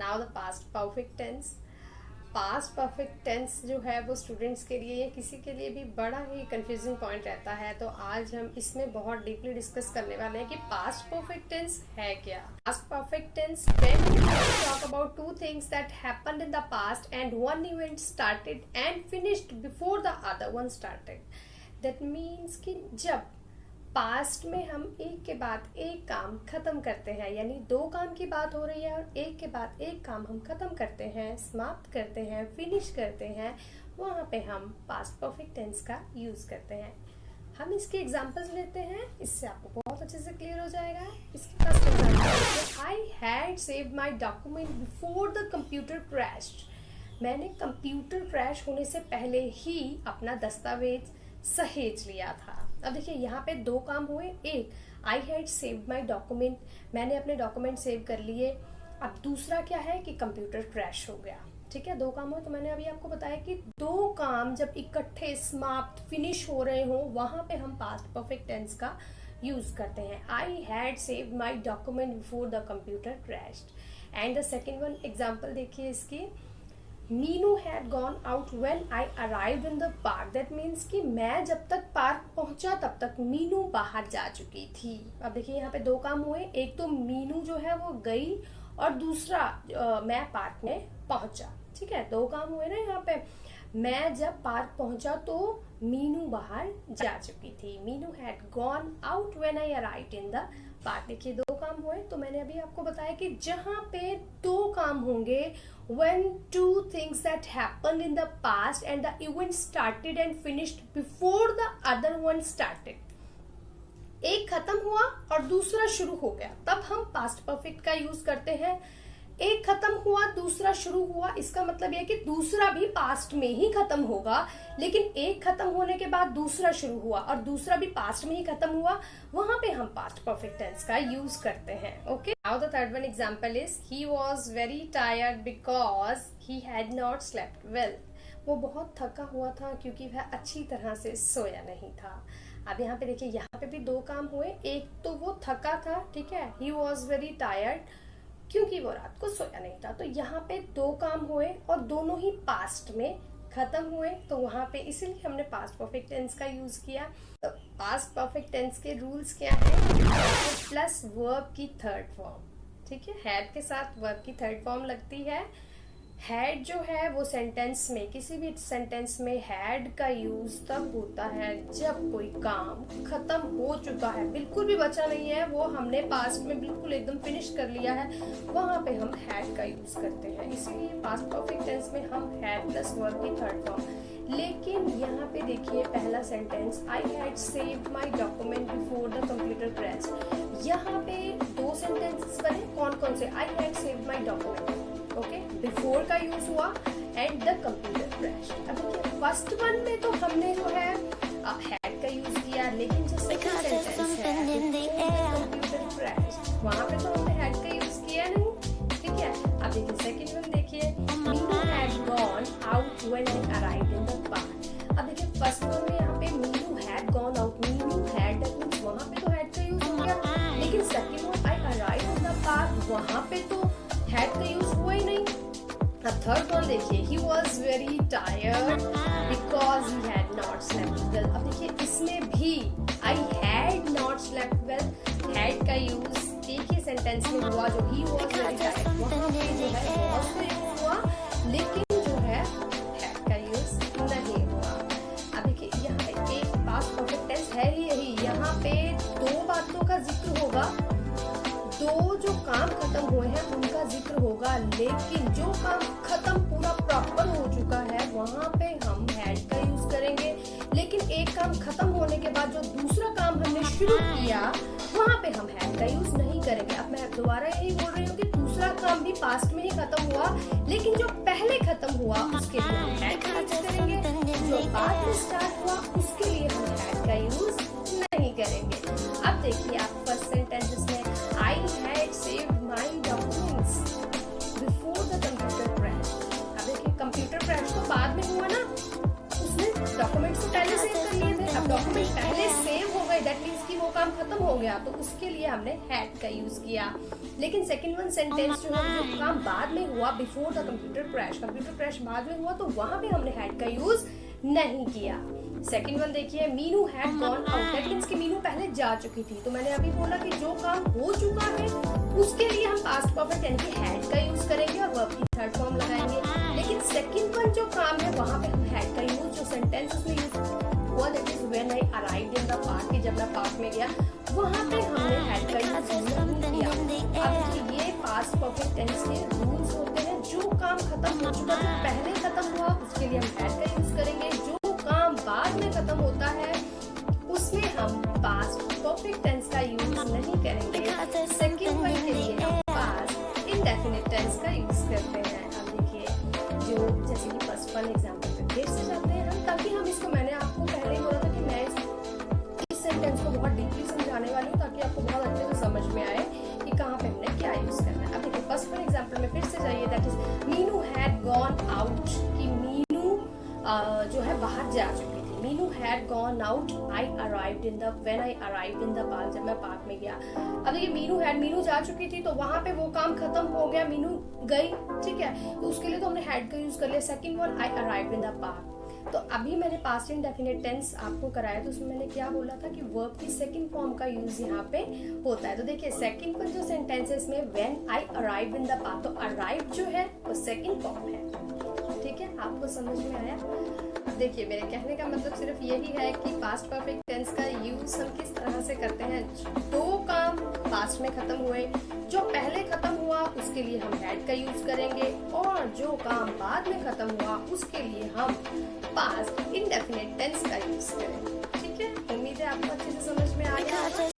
Now the past perfect tense. Past perfect tense जो है वो स्टूडेंट्स के लिए या किसी के लिए भी बड़ा ही कंफ्यूजिंग पॉइंट रहता है, तो आज हम इसमें बहुत डीपली डिस्कस करने वाले हैं कि पास्ट परफेक्ट टेंस है क्या। Past perfect tense when we talk about two things that happened in the past and one event started and finished before the other one started. That means कि जब past में हम एक के बाद एक काम खत्म करते हैं, यानी दो काम की बात हो रही है और एक के बाद एक काम हम खत्म करते हैं, समाप्त करते हैं, फिनिश करते हैं, वहाँ पे हम पास्ट परफेक्ट टेंस का यूज करते हैं। हम इसके एग्जांपल्स लेते हैं, इससे आपको बहुत अच्छे से क्लियर हो जाएगा। इसके first example, I had saved my document before the computer crashed. मैंने कंप्यूटर क्रैश होने से पहले ही अपना दस्तावेज सहेज लिया था। अब देखिए यहाँ पे दो काम हुए। एक, I had saved my document, मैंने अपने डॉक्यूमेंट सेव कर लिए। अब दूसरा क्या है कि कंप्यूटर क्रैश हो गया। ठीक है, दो काम हुए। तो मैंने अभी आपको बताया कि दो काम जब इकट्ठे समाप्त फिनिश हो रहे हो वहां पे हम पास्ट परफेक्ट टेंस का यूज करते हैं। I had saved my document before the computer crashed. And the second one example देखिए इसकी, Meenu had gone out when I arrived in the park. That means कि मैं जब तक पार्क पहुंचा तब तक मीनू बाहर जा चुकी थी। अब देखिए यहाँ पे दो काम हुए। एक तो मीनू जो है वो गई और दूसरा मैं पार्क में पहुंचा। ठीक है, दो काम हुए ना यहाँ पे। मैं जब पार्क पहुंचा तो मीनू बाहर जा चुकी थी। Meenu had gone out when I arrived in the park. देखिए दो काम हुए। तो मैंने अभी आपको बताया कि जहां पे दो काम होंगे, when two things that happened in the past and the event started and finished before the other one started, एक खत्म हुआ और दूसरा शुरू हो गया, तब हम पास्ट परफेक्ट का यूज करते हैं। एक खत्म हुआ दूसरा शुरू हुआ, इसका मतलब यह कि दूसरा भी पास्ट में ही खत्म होगा, लेकिन एक खत्म होने के बाद दूसरा शुरू हुआ और दूसरा भी पास्ट में ही खत्म हुआ, वहां पे हम पास्ट परफेक्ट टेंस का यूज करते हैं। Okay, now the third one example is, he was very tired because he had not slept well. वो बहुत थका हुआ था क्योंकि वह अच्छी तरह से सोया नहीं था। अब यहाँ पे देखिए, यहाँ पे भी दो काम हुए। एक तो वो थका था, ठीक है, ही वॉज वेरी टायर्ड क्योंकि वो रात को सोया नहीं था। तो यहाँ पे दो काम हुए और दोनों ही पास्ट में खत्म हुए, तो वहां पे इसीलिए हमने पास्ट परफेक्ट टेंस का यूज किया। तो पास्ट परफेक्ट टेंस के रूल्स क्या है? प्लस वर्ब की थर्ड फॉर्म। ठीक है, हैड के साथ वर्ब की थर्ड फॉर्म लगती है। हैड जो है वो सेंटेंस में, किसी भी सेंटेंस में हैड का यूज तब होता है जब कोई काम खत्म हो चुका है, बिल्कुल भी बचा नहीं है, वो हमने पास्ट में बिल्कुल एकदम फिनिश कर लिया है, वहां पे हम हैड का यूज करते हैं। इसीलिए पास्ट परफेक्ट टेंस में हम हैड प्लस वर्ब की थर्ड फॉर्म। लेकिन यहाँ पे देखिए पहला sentence, I had saved my document before the computer crash. यहाँ पे दो सेंटेंसेस बने, कौन कौन से? I had saved my document, okay, before का यूज हुआ एंड द कंप्यूटर क्रैश। अब देखिए फर्स्ट वन में तो हमने जो है हैड का यूज किया, लेकिन जो सेकंड सेंटेंस है कंप्यूटर क्रैश, वहां पे तो हमने हैड का यूज किया नहीं। ठीक है, अब देखिए सेकंड वन देखिए, Meenu had gone out when I arrived in the park. अब देखिए फर्स्ट वन में यहाँ पे Meenu had gone out, Meenu had, वहां पे तो हैड का यूज हो गया, लेकिन second one I arrived in the park, वहां पे तो हैड का यूज हुआ ही नहीं। अब थर्ड वन देखिए, he was very tired because he had not slept well। अब देखिए इसमें भी I had not slept well, had का यूज एक ही सेंटेंस में हुआ, जो he was very tired, वहाँ पे जो है was का यूज हुआ, लेकिन जो है had का यूज नहीं हुआ। अब देखिए यहाँ पे एक पास्ट परफेक्ट टेंस है ही यही, यहाँ पे दो बातों का जिक्र होगा, दो जो काम खत्म हुए हैं उनका जिक्र होगा, लेकिन जो काम खत्म पूरा प्रॉपर हो चुका है वहां पे हम हैड का यूज करेंगे। लेकिन एक काम खत्म होने के बाद जो दूसरा काम हमने शुरू किया वहां पे हम हैड का यूज नहीं करेंगे। अब मैं दोबारा यही बोल रही हूँ कि दूसरा काम भी पास्ट में ही खत्म हुआ, लेकिन जो पहले खत्म हुआ उसके लिए हम हैड का यूज करेंगे, जो बाद में स्टार्ट हुआ उसके लिए हम हैड का यूज नहीं करेंगे। अब देखिए आप फर्स्ट सेंटेंस में I had saved my documents before the computer crash। अब देखिए कंप्यूटर क्रैश तो बाद में हुआ ना, उसने डॉक्यूमेंट्स तो पहले सेव कर लिए थे। अब डॉक्यूमेंट पहले सेव हो गए गए, दैट मीन्स कि वो काम खत्म हो गया, तो उसके लिए हमने हैड का यूज किया। लेकिन सेकंड वन सेंटेंस जो है, जो काम बाद में हुआ, बिफोर द कंप्यूटर क्रैश बाद में हुआ, तो वहां पे हमने हैड का यूज नहीं किया। सेकंड वन देखिए, Meenu had gone out, that means कि मीनू पहले जा चुकी थी। तो मैंने अभी बोला कि जो काम हो चुका है उसके लिए हम पास्ट परफेक्ट यानी कि हैड का यूज करेंगे और वर्ब की थर्ड फॉर्म लगाएंगे। लेकिन सेकंड वन जो काम है वहां पे हम हैड का यूज, जो सेंटेंस उसमें यूज हुआ, that is when I arrived in the park, कि जब मैं पार्क में गया, वहां पे हमने हैड का यूज नहीं किया। अब ये पास्ट परफेक्ट टेंस के रूल्स होते हैं। जो काम खत्म हो चुका, जो पहले खत्म हुआ, उसके लिए हम हैड का यूज करेंगे। जो काम बाद में खत्म होता है उसमें हम पास्ट परफेक्ट टेंस का यूज नहीं करेंगे। सेकंड वन के लिए हम पास्ट इंडेफिनिट टेंस का यूज करते हैं। अब देखिए, जो जैसे कि फर्स्ट वन एग्जांपल पे फिर से जाते हैं हम, ताकि हम इसको, मैंने आपको पहले ही बोला था कि मैं इस सेंटेंस को बहुत डीपली समझाने वाली हूँ, ताकि आपको बहुत अच्छे से समझ में आए कि कहाँ पे हमने क्या यूज करना है। अब देखिए, फर्स्ट वन एग्जांपल में फिर से जाइए, that is Meenu had gone out, कि मीनू जो है बाहर जा चुकी थी। Meenu had gone out, I arrived in the, when I arrived in the park, जब मैं पार्क में गया। अब देखिए, मीनू जा चुकी थी, तो वहां पे वो काम खत्म हो गया, मीनू गई, ठीक है, तो उसके लिए तो हमने हैड का यूज कर लिया। Second one, I arrived in the park. तो अभी मैंने पास्ट इंडेफिनिट टेंस आपको कराया, तो उसमें मैंने क्या बोला था कि वर्ब की सेकंड फॉर्म का यूज यहाँ पे होता है। तो देखिए, सेकंड पर जो सेंटेंस है इसमें when I arrived in the park, तो अराइव जो है वो सेकंड फॉर्म है। ठीक है, आपको समझ में आया? देखिए, मेरे कहने का मतलब सिर्फ यही है कि पास्ट परफेक्ट टेंस का यूज हम किस तरह से करते हैं। दो काम पास्ट में खत्म हुए, जो पहले खत्म हुआ उसके लिए हम हैड का यूज करेंगे, और जो काम बाद में खत्म हुआ उसके लिए हम पास्ट इंडेफिनिट टेंस का यूज करेंगे। ठीक है, उम्मीद है आपको अच्छे से समझ